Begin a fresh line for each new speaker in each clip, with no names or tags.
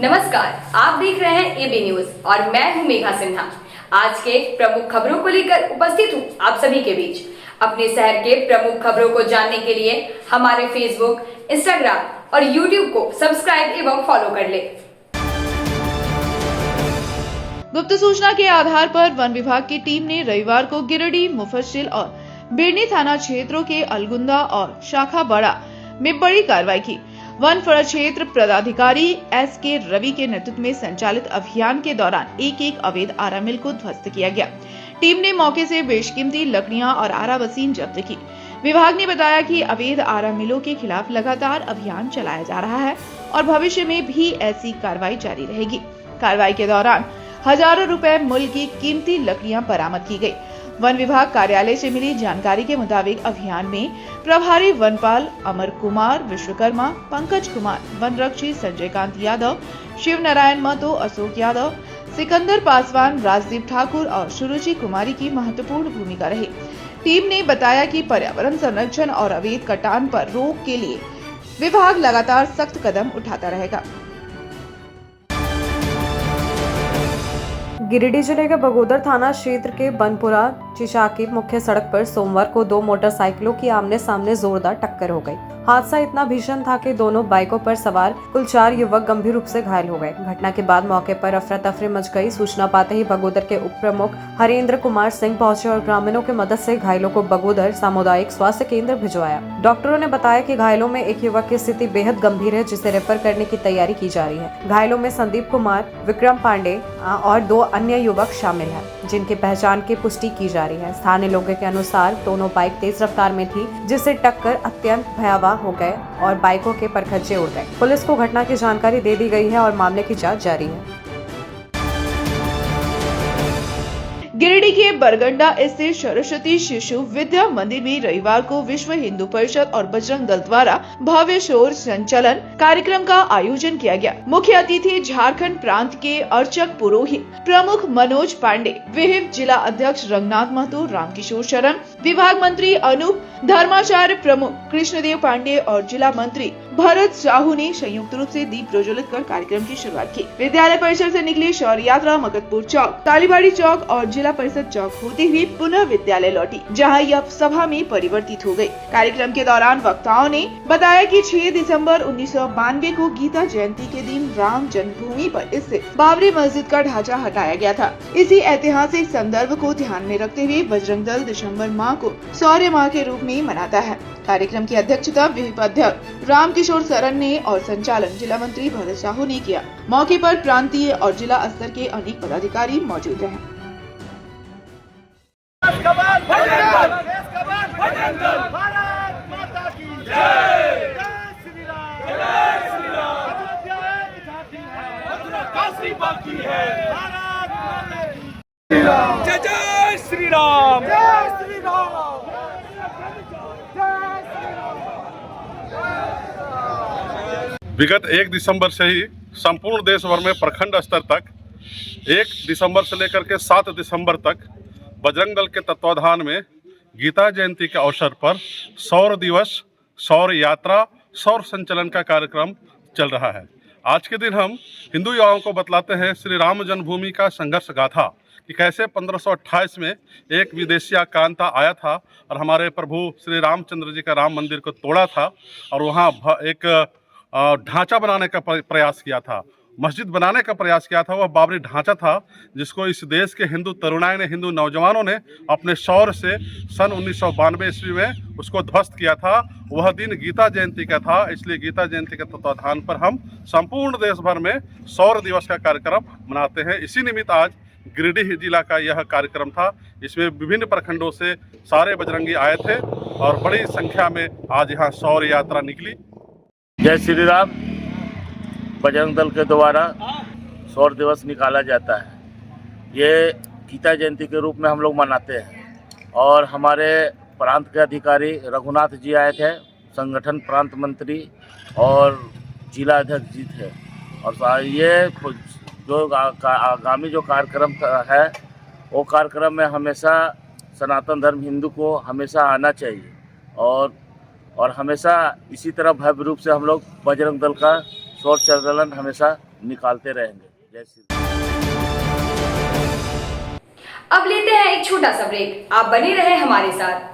नमस्कार, आप देख रहे हैं एबी न्यूज और मैं हूं मेघा सिन्हा। आज के प्रमुख खबरों को लेकर उपस्थित हूं आप सभी के बीच। अपने शहर के प्रमुख खबरों को जानने के लिए हमारे फेसबुक, इंस्टाग्राम और यूट्यूब को सब्सक्राइब एवं फॉलो कर ले।
गुप्त सूचना के आधार पर वन विभाग की टीम ने रविवार को गिरिडीह, मुफस्सिल और बिरनी थाना क्षेत्रों के अलगुंदा और शाखाबाड़ा में बड़ी कार्रवाई की। वन प्रक्षेत्र पदाधिकारी SK रवि के नेतृत्व में संचालित अभियान के दौरान एक अवैध आरा मिल को ध्वस्त किया गया। टीम ने मौके से बेशकीमती लकड़ियां और आरा वसीन जब्त की। विभाग ने बताया कि अवैध आरा मिलों के खिलाफ लगातार अभियान चलाया जा रहा है और भविष्य में भी ऐसी कार्रवाई जारी रहेगी। कार्रवाई के दौरान हजारों रुपए मूल्य की कीमती लकड़ियां बरामद की गई। वन विभाग कार्यालय से मिली जानकारी के मुताबिक अभियान में प्रभारी वनपाल अमर कुमार विश्वकर्मा, पंकज कुमार, वनरक्षी संजय कांत यादव, शिव नारायण महतो, अशोक यादव, सिकंदर पासवान, राजदीप ठाकुर और सुरुचि कुमारी की महत्वपूर्ण भूमिका रही। टीम ने बताया कि पर्यावरण संरक्षण और अवैध कटान पर रोक के लिए विभाग लगातार सख्त कदम उठाता रहेगा।
गिरिडीह जिले के बगोदर थाना क्षेत्र के बनपुरा चिशाकी मुख्य सड़क पर सोमवार को दो मोटरसाइकिलों की आमने सामने जोरदार टक्कर हो गई। हादसा इतना भीषण था कि दोनों बाइकों पर सवार कुल 4 युवक गंभीर रूप से घायल हो गए। घटना के बाद मौके पर अफरा तफरी मच गई। सूचना पाते ही बगोदर के उप प्रमुख हरेंद्र कुमार सिंह पहुंचे और ग्रामीणों की मदद से घायलों को बगोदर सामुदायिक स्वास्थ्य केंद्र भिजवाया। डॉक्टरों ने बताया कि घायलों में एक युवक की स्थिति बेहद गंभीर है, जिसे रेफर करने की तैयारी की जा रही है। घायलों में संदीप कुमार, विक्रम पांडे और 2 अन्य युवक शामिल हैं, जिनकी पहचान की पुष्टि की जा रही है। स्थानीय लोगों के अनुसार दोनों बाइक तेज रफ्तार में थी, जिससे टक्कर अत्यंत भयावह हो गए और बाइकों के परखच्चे उड़ गए। पुलिस को घटना की जानकारी दे दी गई है और मामले की जांच जारी है।
गिरिडीह के बरगंडा स्थित सरस्वती शिशु विद्या मंदिर में रविवार को विश्व हिंदू परिषद और बजरंग दल द्वारा भव्य शोर संचलन कार्यक्रम का आयोजन किया गया। मुख्य अतिथि झारखंड प्रांत के अर्चक पुरोहित प्रमुख मनोज पांडे, विहिप जिला अध्यक्ष रंगनाथ महतो, रामकिशोर शरण, विभाग मंत्री अनूप धर्माचार्य प्रमुख कृष्णदेव पांडे और जिला मंत्री भरत साहू ने संयुक्त रूप से दीप प्रज्वलित कर कार्यक्रम की शुरुआत की। विद्यालय परिसर से निकली शौर्य यात्रा मगतपुर चौक, तालीबाड़ी चौक और जिला परिषद चौक होते हुए पुनः विद्यालय लौटी, जहां यह सभा में परिवर्तित हो गई। कार्यक्रम के दौरान वक्ताओं ने बताया कि 6 दिसंबर 1992 को गीता जयंती के दिन राम जन्मभूमि पर स्थित बाबरी मस्जिद का ढांचा हटाया गया था। इसी ऐतिहासिक संदर्भ को ध्यान में रखते हुए बजरंग दल दिसंबर माह को शौर्य माह के रूप में मनाता है। कार्यक्रम की अध्यक्षता विहिप अध्यक्ष रामकिशोर शरण ने और संचालन जिला मंत्री भरत साहू ने किया। मौके पर प्रांतीय और जिला स्तर के अनेक पदाधिकारी मौजूद रहे।
जय जय श्री राम। विगत 1 दिसंबर से ही संपूर्ण देश भर में प्रखंड स्तर तक 1 दिसंबर से लेकर के 7 दिसंबर तक बजरंग दल के तत्वाधान में गीता जयंती के अवसर पर सौर दिवस, सौर यात्रा, सौर संचलन का कार्यक्रम चल रहा है। आज के दिन हम हिंदू युवाओं को बतलाते हैं श्री राम जन्मभूमि का संघर्ष गाथा कि कैसे 1528 में एक विदेशी आक्रांता आया था और हमारे प्रभु श्री रामचंद्र जी का राम मंदिर को तोड़ा था और वहाँ एक ढांचा बनाने का प्रयास किया था, मस्जिद बनाने का प्रयास किया था। वह बाबरी ढांचा था जिसको इस देश के हिंदू तरुणाई ने, हिंदू नौजवानों ने अपने शौर्य से सन 1992 ईस्वी में उसको ध्वस्त किया था। वह दिन गीता जयंती का था, इसलिए गीता जयंती के तत्वाधान पर हम संपूर्ण देश भर में सौर दिवस का कार्यक्रम मनाते हैं। इसी निमित्त आज गिरिडीह जिला का यह कार्यक्रम था। इसमें विभिन्न प्रखंडों से सारे बजरंगी आए थे और बड़ी संख्या में आज यहाँ सौर यात्रा निकली।
जय श्री राम। बजरंग दल के द्वारा सौर दिवस निकाला जाता है। ये गीता जयंती के रूप में हम लोग मनाते हैं और हमारे प्रांत के अधिकारी रघुनाथ जी आए थे, संगठन प्रांत मंत्री और जिला अध्यक्ष जी थे। और ये जो आगामी जो कार्यक्रम है वो कार्यक्रम में हमेशा सनातन धर्म हिंदू को हमेशा आना चाहिए और हमेशा इसी तरह भव्य रूप से हम लोग बजरंग दल का सौर संचलन हमेशा निकालते रहेंगे। जय श्री राम।
अब लेते हैं एक छोटा सा ब्रेक, आप बने रहे हमारे साथ।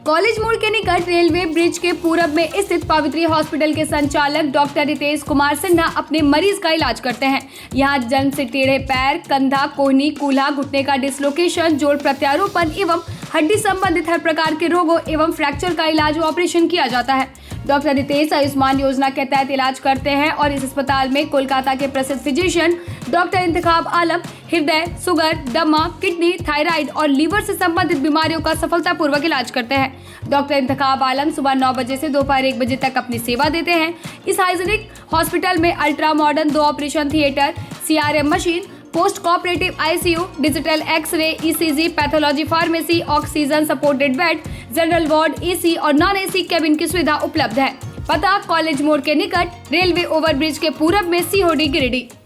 कॉलेज मोड़ के निकट रेलवे ब्रिज के पूरब में स्थित पवित्री हॉस्पिटल के संचालक डॉक्टर रितेश कुमार सिन्हा अपने मरीज का इलाज करते हैं। यहां जन्म से टेढ़े पैर, कंधा, कोहनी, कूल्हा, घुटने का डिसलोकेशन, जोड़ प्रत्यारोपण एवं हड्डी संबंधित हर प्रकार के रोगों एवं फ्रैक्चर का इलाज व ऑपरेशन किया जाता है। डॉक्टर रितेश आयुष्मान योजना के तहत इलाज करते हैं और इस अस्पताल में कोलकाता के प्रसिद्ध फिजिशियन डॉक्टर इंतखाब आलम हृदय, शुगर, दमा, किडनी, थायराइड और लीवर से संबंधित बीमारियों का सफलतापूर्वक इलाज करते हैं। डॉक्टर इंतखाब आलम सुबह 9 बजे से दोपहर 1 बजे तक अपनी सेवा देते हैं। इस हाइजीनिक हॉस्पिटल में ultra modern 2 operation theatre, CRM machine, post cooperative ICU, digital X-ray, ECG, pathology, pharmacy, oxygen supported bed, general ward, AC और नॉन AC केबिन की सुविधा उपलब्ध है। पता कॉलेज मोड़ के निकट रेलवे ओवरब्रिज के पूरब में COD गिरिडीह।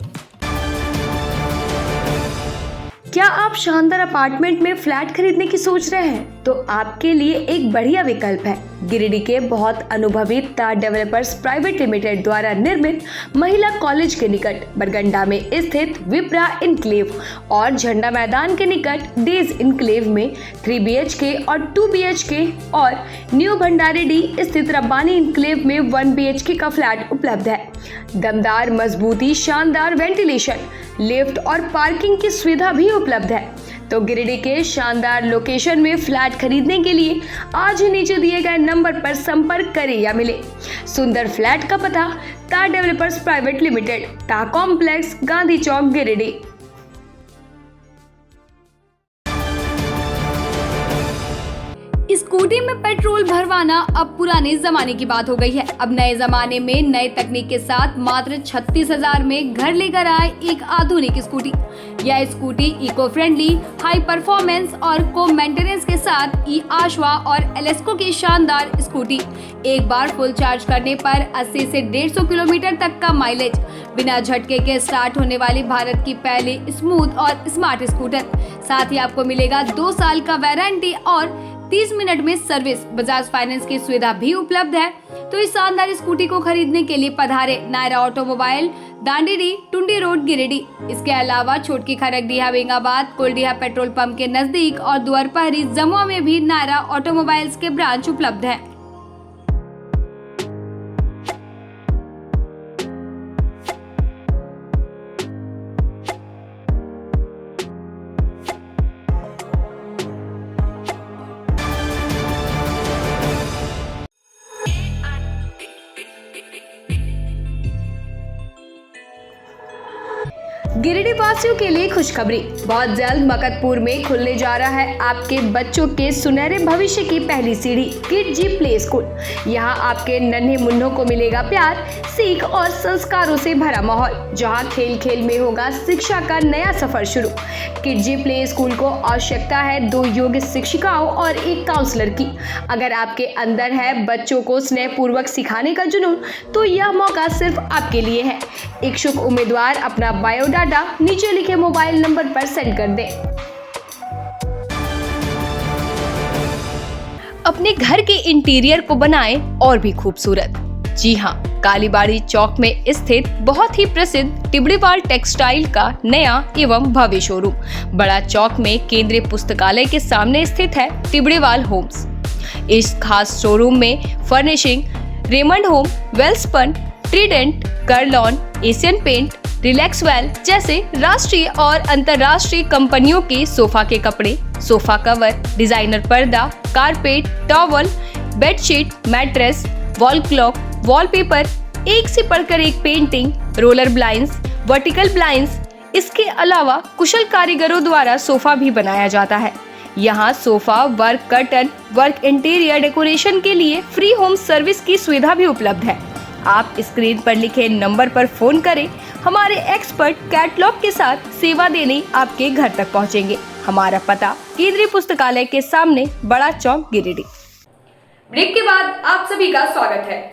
क्या आप शानदार अपार्टमेंट में फ्लैट खरीदने की सोच रहे हैं? तो आपके लिए एक बढ़िया विकल्प है। गिरिडीह के बहुत अनुभवी तार डेवलपर्स प्राइवेट लिमिटेड द्वारा निर्मित महिला कॉलेज के निकट बरगंडा में स्थित विप्रा इनक्लेव और झंडा मैदान के निकट डेज इनक्लेव में 3 BHK और 2 BHK और न्यू भंडारीडी स्थित रब्बानी इनक्लेव में 1 BHK का फ्लैट उपलब्ध है। दमदार मजबूती, शानदार वेंटिलेशन, लिफ्ट और पार्किंग की सुविधा भी उपलब्ध है। तो गिरिडीह के शानदार लोकेशन में फ्लैट खरीदने के लिए आज ही नीचे दिए गए नंबर पर संपर्क करें या मिले। सुंदर फ्लैट का पता तार डेवलपर्स प्राइवेट लिमिटेड, टा कॉम्प्लेक्स, गांधी चौक, गिरिडीह। स्कूटी में पेट्रोल भरवाना अब पुराने जमाने की बात हो गई है। अब नए जमाने में नए तकनीक के साथ मात्र 36,000 में घर लेकर आए एक आधुनिक स्कूटी। यह scooty eco friendly, high performance और को मेंटेनेंस के साथ आशवा और एलेस्को की शानदार स्कूटी। एक बार फुल चार्ज करने पर 80 से 150 किलोमीटर तक का माइलेज, बिना झटके के स्टार्ट होने वाली भारत की पहली स्मूथ और स्मार्ट स्कूटर। साथ ही आपको मिलेगा 2 साल का वारंटी और 30 मिनट में सर्विस। बजाज फाइनेंस की सुविधा भी उपलब्ध है। तो इस शानदार स्कूटी को खरीदने के लिए पधारे नायरा ऑटोमोबाइल, दांडीडी, टुंडी रोड, गिरिडीह। इसके अलावा छोटकी खरगडीहा, बेंगाबाद, कोलडीहा पेट्रोल पंप के नजदीक और दुआरपहरी, जमुआ में भी नायरा ऑटोमोबाइल्स के ब्रांच उपलब्ध है। गिरिडीह वासियों के लिए खुशखबरी। बहुत जल्द मकतपुर में खुलने जा रहा है आपके बच्चों के सुनहरे भविष्य की पहली सीढ़ी, किड जी प्ले स्कूल। यहाँ आपके नन्हे मुन्नों को मिलेगा प्यार, सीख और संस्कारों से भरा माहौल, जहाँ खेल खेल में होगा शिक्षा का नया सफर शुरू। किड जी प्ले स्कूल को आवश्यकता है 2 योग्य शिक्षिकाओं और 1 काउंसलर की। अगर आपके अंदर है बच्चों को स्नेहपूर्वक सिखाने का जुनून, तो यह मौका सिर्फ आपके लिए है। इच्छुक उम्मीदवार अपना बायोडाटा नीचे लिखे मोबाइल नंबर पर सेंड कर दें। अपने घर के इंटीरियर को बनाएं और भी खूबसूरत। जी हाँ, कालीबाड़ी चौक में स्थित बहुत ही प्रसिद्ध टिबड़ीवाल टेक्सटाइल का नया एवं भव्य शोरूम बड़ा चौक में केंद्रीय पुस्तकालय के सामने स्थित है टिबड़ीवाल होम्स। इस खास शोरूम में furnishing, Raymond Home, Welspun, Trident, Kurlon, Asian Paint, Relaxwell जैसे राष्ट्रीय और अंतर्राष्ट्रीय कंपनियों के सोफा के कपड़े, सोफा कवर, डिजाइनर पर्दा, carpet, towel, bedsheet, mattress, wall clock, wallpaper, एक से बढ़कर एक painting, roller blinds, vertical blinds. इसके अलावा कुशल कारीगरों द्वारा सोफा भी बनाया जाता है। यहाँ sofa work, curtain work, interior decoration के लिए फ्री होम सर्विस की सुविधा भी उपलब्ध है। आप स्क्रीन पर लिखे नंबर पर फोन करें, हमारे एक्सपर्ट कैटलॉग के साथ सेवा देने आपके घर तक पहुंचेंगे। हमारा पता केंद्रीय पुस्तकालय के सामने, बड़ा चौक, गिरिडीह। ब्रेक के बाद आप सभी का स्वागत है।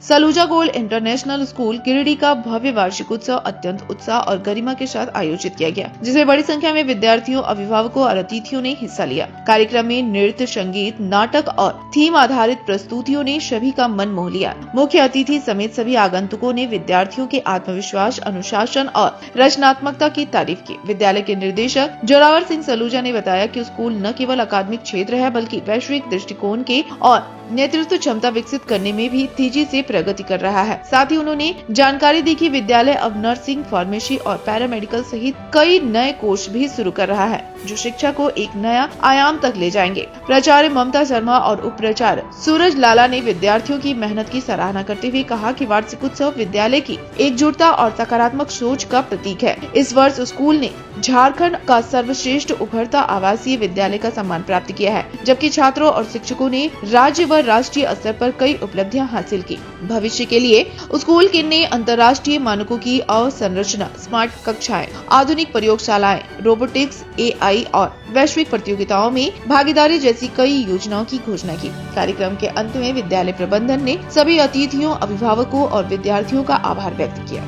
Saluja gold international school Giridih का भव्य वार्षिक उत्सव अत्यंत उत्साह और गरिमा के साथ आयोजित किया गया, जिसमें बड़ी संख्या में विद्यार्थियों, अभिभावकों और अतिथियों ने हिस्सा लिया। कार्यक्रम में नृत्य, संगीत, नाटक और थीम आधारित प्रस्तुतियों ने सभी का मन मोह लिया। मुख्य अतिथि समेत सभी आगंतुकों ने विद्यार्थियों के आत्मविश्वास, अनुशासन और रचनात्मकता की तारीफ की। विद्यालय के निर्देशक जोरावर सिंह सलूजा ने बताया कि स्कूल न केवल अकादमिक क्षेत्र है, बल्कि वैश्विक दृष्टिकोण के और नेतृत्व क्षमता विकसित करने में भी तेजी से प्रगति कर रहा है। साथ ही उन्होंने जानकारी दी कि विद्यालय अब नर्सिंग, फार्मेसी और पैरामेडिकल सहित कई नए कोर्स भी शुरू कर रहा है, जो शिक्षा को एक नया आयाम तक ले जाएंगे। प्राचार्य ममता शर्मा और उप प्राचार्य सूरज लाला ने विद्यार्थियों की मेहनत की सराहना करते हुए कहा कि वार्षिक उत्सव विद्यालय की एकजुटता और सकारात्मक सोच का प्रतीक है। इस वर्ष स्कूल ने झारखंड का सर्वश्रेष्ठ उभरता आवासीय विद्यालय का सम्मान प्राप्त किया है, जबकि छात्रों और शिक्षकों ने राज्य व राष्ट्रीय स्तर पर कई उपलब्धियां हासिल की। भविष्य के लिए स्कूल ने अंतर्राष्ट्रीय मानकों की अवसंरचना, स्मार्ट कक्षाएं, आधुनिक प्रयोगशालाएं, रोबोटिक्स, AI और वैश्विक प्रतियोगिताओं में भागीदारी जैसी कई योजनाओं की घोषणा की। कार्यक्रम के अंत में विद्यालय प्रबंधन ने सभी अतिथियों, अभिभावकों और विद्यार्थियों का आभार व्यक्त किया।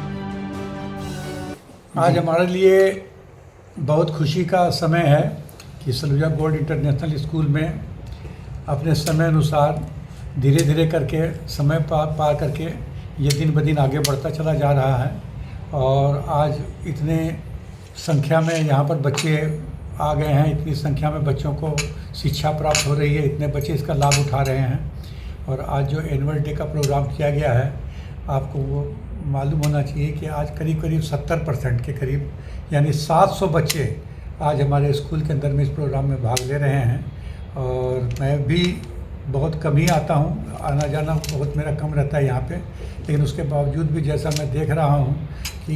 आज हमारे लिए बहुत खुशी का समय है कि सलूजा गोल्ड इंटरनेशनल स्कूल में अपने समय अनुसार धीरे धीरे करके समय पार करके ये दिन ब दिन आगे बढ़ता चला जा रहा है। और आज इतने संख्या में यहाँ पर बच्चे आ गए हैं, इतनी संख्या में बच्चों को शिक्षा प्राप्त हो रही है, इतने बच्चे इसका लाभ उठा रहे हैं। और आज जो एनुअल डे का प्रोग्राम किया गया है, आपको वो मालूम होना चाहिए कि आज करीब करीब 70% के करीब यानी 700 बच्चे आज हमारे स्कूल के अंदर में इस प्रोग्राम में भाग ले रहे हैं। और मैं भी बहुत कम ही आता हूँ, आना जाना बहुत मेरा कम रहता है यहाँ पे, लेकिन उसके बावजूद भी जैसा मैं देख रहा हूँ कि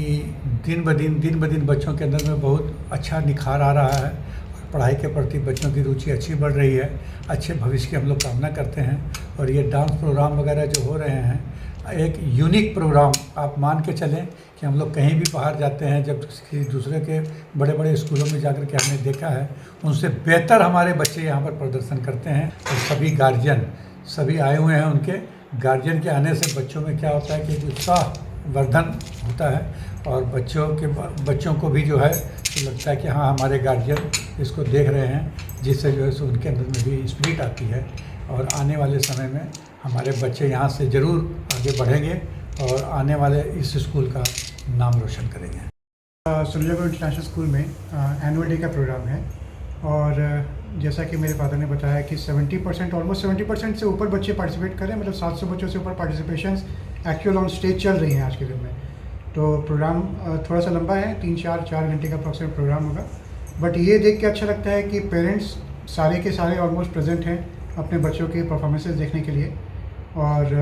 दिन ब दिन बच्चों के अंदर में बहुत अच्छा निखार आ रहा है और पढ़ाई के प्रति बच्चों की रुचि अच्छी बढ़ रही है। अच्छे भविष्य की हम लोग कामना करते हैं। और ये डांस प्रोग्राम वगैरह जो हो रहे हैं, एक यूनिक प्रोग्राम आप मान के चलें कि हम लोग कहीं भी बाहर जाते हैं, जब किसी दूसरे के बड़े बड़े स्कूलों में जाकर के हमने देखा है, उनसे बेहतर हमारे बच्चे यहाँ पर प्रदर्शन करते हैं। और सभी गार्जियन सभी आए हुए हैं, उनके गार्जियन के आने से बच्चों में क्या होता है कि उत्साह वर्धन होता है और बच्चों को भी जो है तो लगता है कि हाँ हमारे गार्जियन इसको देख रहे हैं, जिससे जो है सो उनके अंदर में भी स्पिरिट आती है। और आने वाले समय में हमारे बच्चे यहाँ से ज़रूर आगे बढ़ेंगे और आने वाले इस स्कूल का नाम रोशन करेंगे।
सलूजा गोल्ड इंटरनेशनल स्कूल में एनुअल डे का प्रोग्राम है और जैसा कि मेरे फादर ने बताया कि 70% ऑलमोस्ट 70% से ऊपर बच्चे पार्टिसिपेट करें, मतलब 700 बच्चों से ऊपर पार्टिसिपेशंस एक्चुअल ऑन स्टेज चल रही हैं आज के दिन में। तो प्रोग्राम थोड़ा सा लंबा है, 4 घंटे का अप्रॉक्सीमेट प्रोग्राम होगा। बट ये देख के अच्छा लगता है कि पेरेंट्स सारे के सारे ऑलमोस्ट प्रेजेंट हैं अपने बच्चों के परफॉर्मेंसेस देखने के लिए। और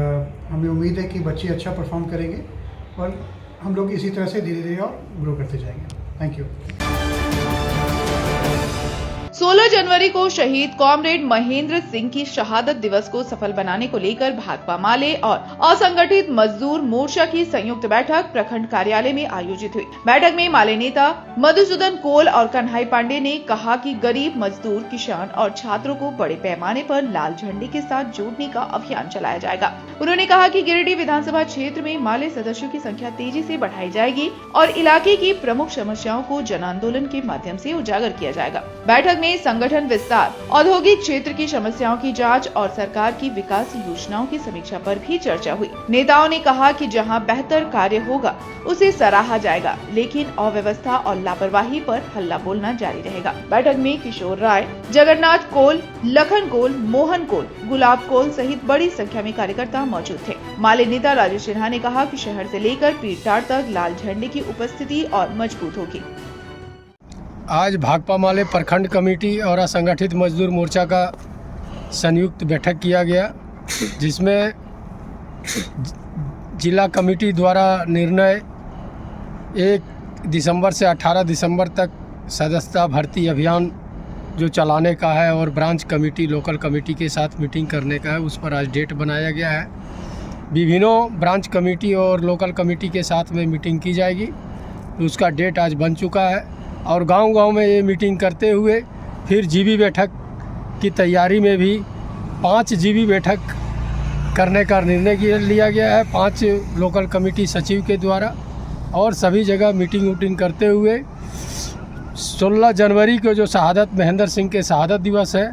हमें उम्मीद है कि बच्चे अच्छा परफॉर्म करेंगे और हम लोग इसी तरह से धीरे धीरे और ग्रो करते जाएंगे। Thank you.
16 जनवरी को शहीद कॉमरेड महेंद्र सिंह की शहादत दिवस को सफल बनाने को लेकर भाकपा माले और असंगठित मजदूर मोर्चा की संयुक्त बैठक प्रखंड कार्यालय में आयोजित हुई। बैठक में माले नेता मधुसूदन कोल और कन्हई पांडे ने कहा कि गरीब मजदूर, किसान और छात्रों को बड़े पैमाने पर लाल झंडे के साथ जोड़ने का अभियान चलाया जाएगा। उन्होंने कहा कि गिरिडीह विधानसभा क्षेत्र में माले सदस्यों की संख्या तेजी से बढ़ाई जाएगी और इलाके की प्रमुख समस्याओं को जन आंदोलन के माध्यम से उजागर किया जाएगा। बैठक में संगठन विस्तार, औद्योगिक क्षेत्र की समस्याओं की जांच और सरकार की विकास योजनाओं की समीक्षा पर भी चर्चा हुई। नेताओं ने कहा कि जहां बेहतर कार्य होगा उसे सराहा जाएगा, लेकिन अव्यवस्था और लापरवाही पर हल्ला बोलना जारी रहेगा। बैठक में किशोर राय, जगन्नाथ कोल, लखन कोल, मोहन कोल, गुलाब कोल सहित बड़ी संख्या में कार्यकर्ता मौजूद थे। माले नेता राजेश सिन्हा ने कहा कि शहर से लेकर पीरटार तक लाल झंडे की उपस्थिति और मजबूत होगी।
आज भाकपा माले प्रखंड कमेटी और असंगठित मजदूर मोर्चा का संयुक्त बैठक किया गया, जिसमें जिला कमेटी द्वारा निर्णय 1 दिसंबर से 18 दिसंबर तक सदस्यता भर्ती अभियान जो चलाने का है और ब्रांच कमेटी, लोकल कमेटी के साथ मीटिंग करने का है, उस पर आज डेट बनाया गया है। विभिन्नों ब्रांच कमेटी और लोकल कमेटी के साथ में मीटिंग की जाएगी, तो उसका डेट आज बन चुका है। और गांव-गांव में ये मीटिंग करते हुए फिर जीबी बैठक की तैयारी में भी 5 जीबी बैठक करने का निर्णय लिया गया है 5 लोकल कमेटी सचिव के द्वारा। और सभी जगह मीटिंग वूटिंग करते हुए 16 जनवरी को जो शहादत महेंद्र सिंह के शहादत दिवस है,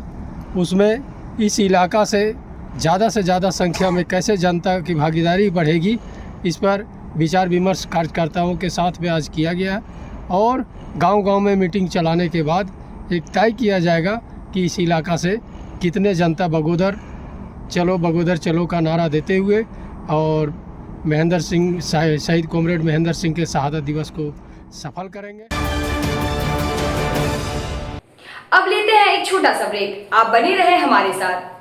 उसमें इस इलाका से ज़्यादा संख्या में कैसे जनता की भागीदारी बढ़ेगी, इस पर विचार विमर्श कार्यकर्ताओं के साथ में आज किया गया। और गांव-गांव में मीटिंग चलाने के बाद एक तय किया जाएगा कि इस इलाका से कितने जनता बगोदर चलो का नारा देते हुए और महेंद्र सिंह शहीद कॉमरेड महेंद्र सिंह के शहादत दिवस को सफल करेंगे।
अब लेते हैं एक छोटा सा ब्रेक, आप बने रहे हमारे साथ।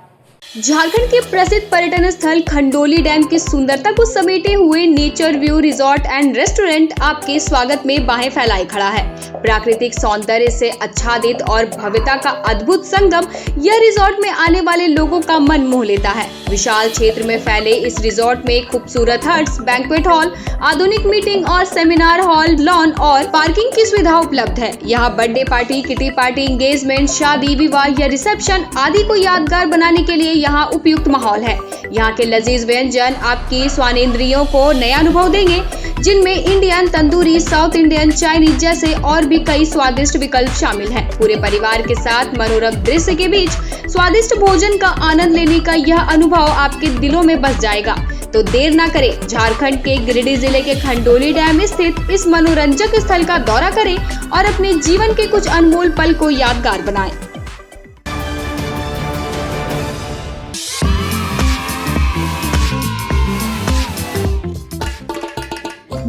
झारखंड के प्रसिद्ध पर्यटन स्थल खंडोली डैम की सुंदरता को समेटे हुए nature view resort and restaurant आपके स्वागत में बाहें फैलाए खड़ा है। प्राकृतिक सौंदर्य से आच्छादित और भव्यता का अद्भुत संगम यह रिजॉर्ट में आने वाले लोगों का मन मोह लेता है। विशाल क्षेत्र में फैले इस रिजॉर्ट में खूबसूरत हट्स, बैंक्वेट हॉल, आधुनिक मीटिंग और सेमिनार हॉल, लॉन और पार्किंग की सुविधा उपलब्ध है। यहाँ birthday party, kitty party, engagement, शादी, विवाह या रिसेप्शन आदि को यादगार बनाने के लिए यहाँ उपयुक्त माहौल है। यहाँ के लजीज व्यंजन आपकी स्वानेंद्रियों को नया अनुभव देंगे, जिनमें Indian, tandoori, south Indian, Chinese जैसे और भी कई स्वादिष्ट विकल्प शामिल हैं। पूरे परिवार के साथ मनोरम दृश्य के बीच स्वादिष्ट भोजन का आनंद लेने का यह अनुभव आपके दिलों में बस जाएगा। तो देर ना करें, झारखंड के गिरिडीह जिले के खंडोली डैम स्थित इस मनोरंजक स्थल का दौरा करें और अपने जीवन के कुछ अनमोल पल को यादगार बनाएं।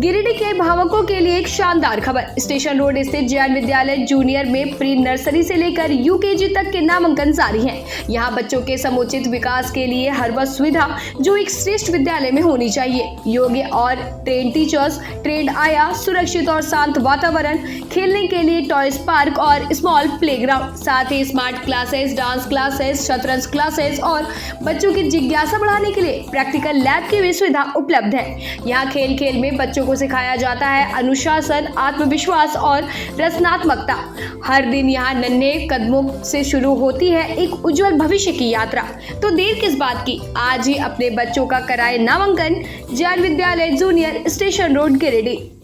गिरिडीह के भावकों के लिए एक शानदार खबर। स्टेशन रोड स्थित जैन विद्यालय जूनियर में प्री नर्सरी से लेकर यूकेजी तक के नामांकन जारी हैं। यहाँ बच्चों के समुचित विकास के लिए हर वह सुविधा जो एक श्रेष्ठ विद्यालय में होनी चाहिए। योग्य और ट्रेन टीचर्स, ट्रेंड आया, सुरक्षित और शांत वातावरण, खेलने के लिए टॉयज पार्क और स्मॉल प्लेग्राउंड, साथ ही स्मार्ट क्लासेस, डांस क्लासेस, शतरंज क्लासेस और बच्चों की जिज्ञासा बढ़ाने के लिए प्रैक्टिकल लैब की भी सुविधा उपलब्ध है। यहाँ खेल खेल में बच्चों को सिखाया जाता है अनुशासन, आत्मविश्वास और रचनात्मकता। हर दिन यहाँ नन्हे कदमों से शुरू होती है एक उज्जवल भविष्य की यात्रा। तो देर किस बात की, आज ही अपने बच्चों का कराए नामांकन जैन विद्यालय जूनियर, स्टेशन रोड, गिरिडीह।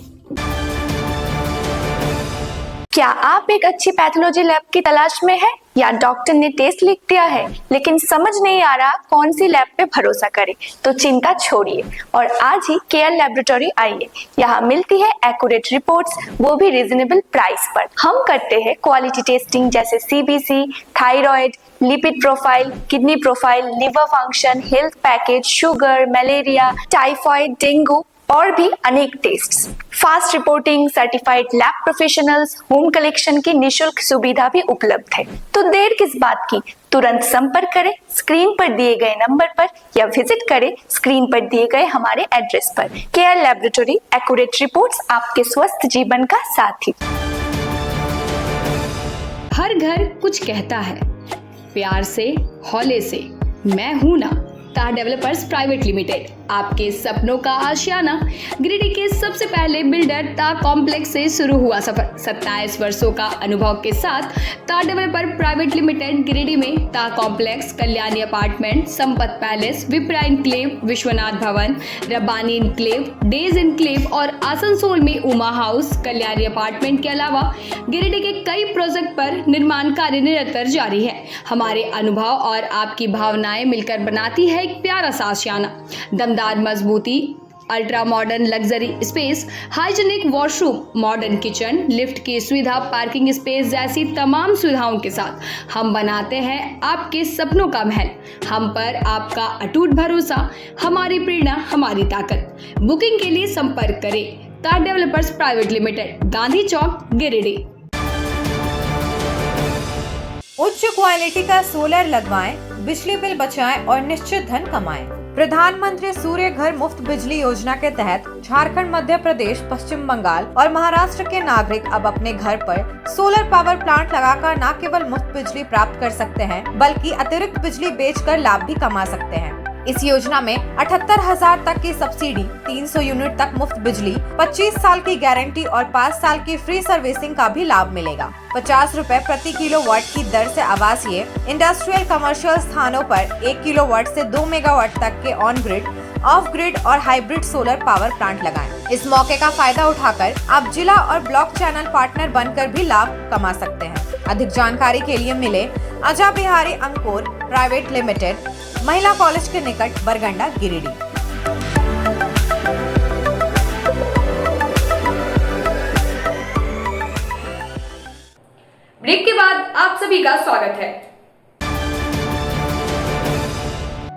क्या आप एक अच्छी पैथोलॉजी लैब की तलाश में हैं या डॉक्टर ने टेस्ट लिख दिया है लेकिन समझ नहीं आ रहा कौन सी लैब पे भरोसा करें? तो चिंता छोड़िए और आज ही केयर लैबोरेटरी आइए। यहाँ मिलती है एक्यूरेट रिपोर्ट्स, वो भी रीजनेबल प्राइस पर। हम करते हैं क्वालिटी टेस्टिंग जैसे CBC, thyroid, lipid profile, kidney profile, liver function, health package, sugar, malaria, typhoid, dengue और भी अनेक tests. Fast reporting, certified lab professionals, home collection की निशुल्क सुविधा भी उपलब्ध है। तो देर किस बात की, तुरंत संपर्क करें स्क्रीन पर दिए गए नंबर पर या विजिट करें स्क्रीन पर दिए गए हमारे एड्रेस पर। केयर लैबोरेटरी, एक्यूरेट रिपोर्ट्स, आपके स्वस्थ जीवन का साथी।
हर घर कुछ कहता है, प्यार से, हौले से, मैं हूं ना। ताह डेवलपर्स प्राइवेट लिमिटेड, आपके सपनों का आशियाना। गिरिडीह के सबसे पहले बिल्डर ताह कॉम्प्लेक्स से शुरू हुआ सफर। 27 वर्षों का अनुभव के साथ ताह डेवलपर प्राइवेट लिमिटेड गिरिडीह में ताह complex, Kalyani apartment, Sampat palace, Vipra enclave, Vishwanath Bhawan, Rabbani enclave, days enclave और आसनसोल में उमा हाउस, कल्याणी अपार्टमेंट के अलावा गिरिडीह के कई प्रोजेक्ट पर निर्माण कार्य निरंतर जारी है। हमारे अनुभव और आपकी भावनाएं मिलकर बनाती है एक प्यारा सा आशियाना। दमदार मजबूती, ultra modern luxury space, hygienic washroom, modern kitchen, lift की सुविधा, पार्किंग स्पेस जैसी तमाम सुविधाओं के साथ हम बनाते हैं आपके सपनों का महल। हम पर आपका अटूट भरोसा, हमारी प्रेरणा, हमारी ताकत। बुकिंग के लिए संपर्क करें ताह डेवलपर्स प्राइवेट लिमिटेड, गांधी चौक, गिरिडीह।
उच्च क्वालिटी का सोलर लगवाएं, बिजली बिल बचाएं और निश्चित धन कमाएं। प्रधानमंत्री सूर्य घर मुफ्त बिजली योजना के तहत झारखंड, मध्य प्रदेश, पश्चिम बंगाल और महाराष्ट्र के नागरिक अब अपने घर पर सोलर पावर प्लांट लगाकर न केवल मुफ्त बिजली प्राप्त कर सकते हैं बल्कि अतिरिक्त बिजली बेचकर लाभ भी कमा सकते हैं। इस योजना में 78,000 तक की सब्सिडी, 300 यूनिट तक मुफ्त बिजली, 25 साल की गारंटी और 5 साल की फ्री सर्विसिंग का भी लाभ मिलेगा। 50 रुपए प्रति किलोवाट की दर से आवासीय, इंडस्ट्रियल, कमर्शियल स्थानों पर 1 किलोवाट से 2 मेगावाट तक के ऑन ग्रिड, ऑफ ग्रिड और हाइब्रिड सोलर पावर प्लांट लगाएं। इस मौके का फायदा उठाकर आप जिला और ब्लॉक चैनल पार्टनर बनकर भी लाभ कमा सकते हैं। अधिक जानकारी के लिए मिले अजय बिहारी अंकुर प्राइवेट लिमिटेड, महिला कॉलेज के निकट, बरगंडा, गिरिडीह।
ब्रेक के बाद आप सभी का स्वागत है।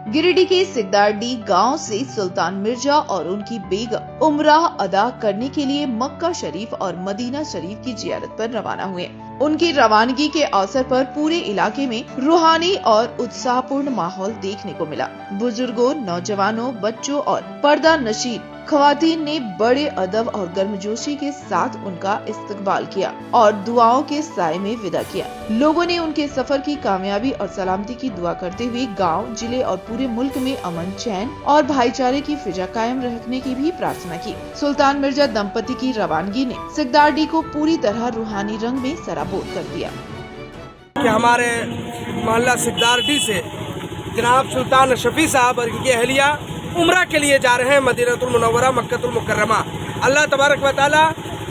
गिरिडीह के सिकदारडी गांव से सुल्तान मिर्जा और उनकी बेगम उमराह अदा करने के लिए मक्का शरीफ और मदीना शरीफ की जियारत पर रवाना हुए। उनकी रवानगी के अवसर पर पूरे इलाके में रूहानी और उत्साहपूर्ण माहौल देखने को मिला। बुजुर्गों, नौजवानों, बच्चों और पर्दा नशीन ख्वातीन ने बड़े अदब और गर्मजोशी के साथ उनका इस्तकबाल किया और दुआओं के साए में विदा किया। लोगों ने उनके सफर की कामयाबी और सलामती की दुआ करते हुए गांव, जिले और पूरे मुल्क में अमन, चैन और भाईचारे की फिजा कायम रखने की भी प्रार्थना की। सुल्तान मिर्जा दंपति की रवानगी ने सिकदारडी को पूरी तरह रूहानी रंग में सराबोर कर दिया।
कि हमारे मोहल्ला सिकदारडी से जनाब सुल्तान शफी साहब और इनकी अहलिया उम्रा के लिए जा रहे हैं मदीनतुल मुनव्वरा, मक्कतुल मुकर्रमा। अल्लाह तबारक व तआला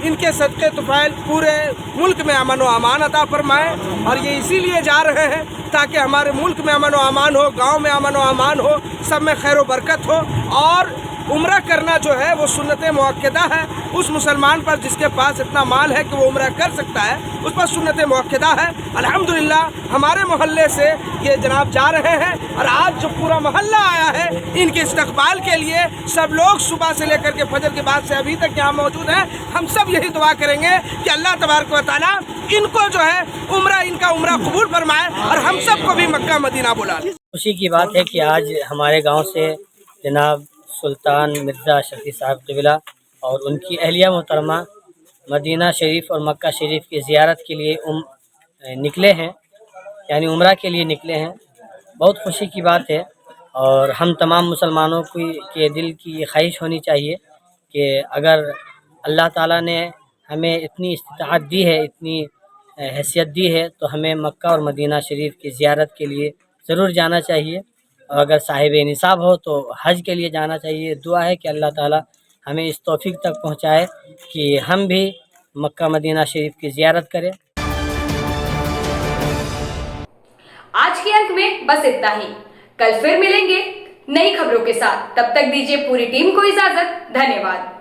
इनके सदक़े तुफ़ैल पूरे मुल्क में अमन व अमान अता फरमाए। और ये इसीलिए जा रहे हैं ताकि हमारे मुल्क में अमन व अमान हो, गांव में अमन व अमान हो, सब में खैर व बरकत हो। और उम्रा करना जो है वो सुन्नत मुअक्कदा है। उस मुसलमान पर जिसके पास इतना माल है कि वो उम्रा कर सकता है, उस पर सुन्नत मुअक्कदा है। अल्हम्दुलिल्लाह हमारे मोहल्ले से ये जनाब जा रहे हैं और आज जो पूरा मोहल्ला आया है इनके इस्तकबाल के लिए, सब लोग सुबह से लेकर के फजर के बाद से अभी तक यहाँ मौजूद हैं। हम सब यही दुआ करेंगे कि अल्लाह तबारक व तआला इनको जो है इनका उम्रा कबूल फरमाए और हम सबको भी मक्का मदीना बुला।
खुशी की बात है कि आज हमारे गाँव से जनाब सुल्तान मिर्ज़ा शफी साहब क़िबला और उनकी अहलिया मोहतरमा मदीना शरीफ और मक्का शरीफ की ज़ियारत के लिए निकले हैं, यानी उम्रा के लिए निकले हैं। बहुत खुशी की बात है और हम तमाम मुसलमानों के दिल की ख्वाहिश होनी चाहिए कि अगर अल्लाह ताला ने हमें इतनी इस्तिताअत दी है, इतनी हैसियत दी है, तो हमें मक्का और मदीना शरीफ की ज़ियारत के लिए ज़रूर जाना चाहिए। और अगर साहिब निसाब हो तो हज के लिए जाना चाहिए। दुआ है कि अल्लाह ताला हमें इस तौफीक तक पहुँचाए कि हम भी मक्का मदीना शरीफ की ज़ियारत करें।
आज के अंक में बस इतना ही। कल फिर मिलेंगे नई खबरों के साथ। तब तक दीजिए पूरी टीम को इजाजत। धन्यवाद।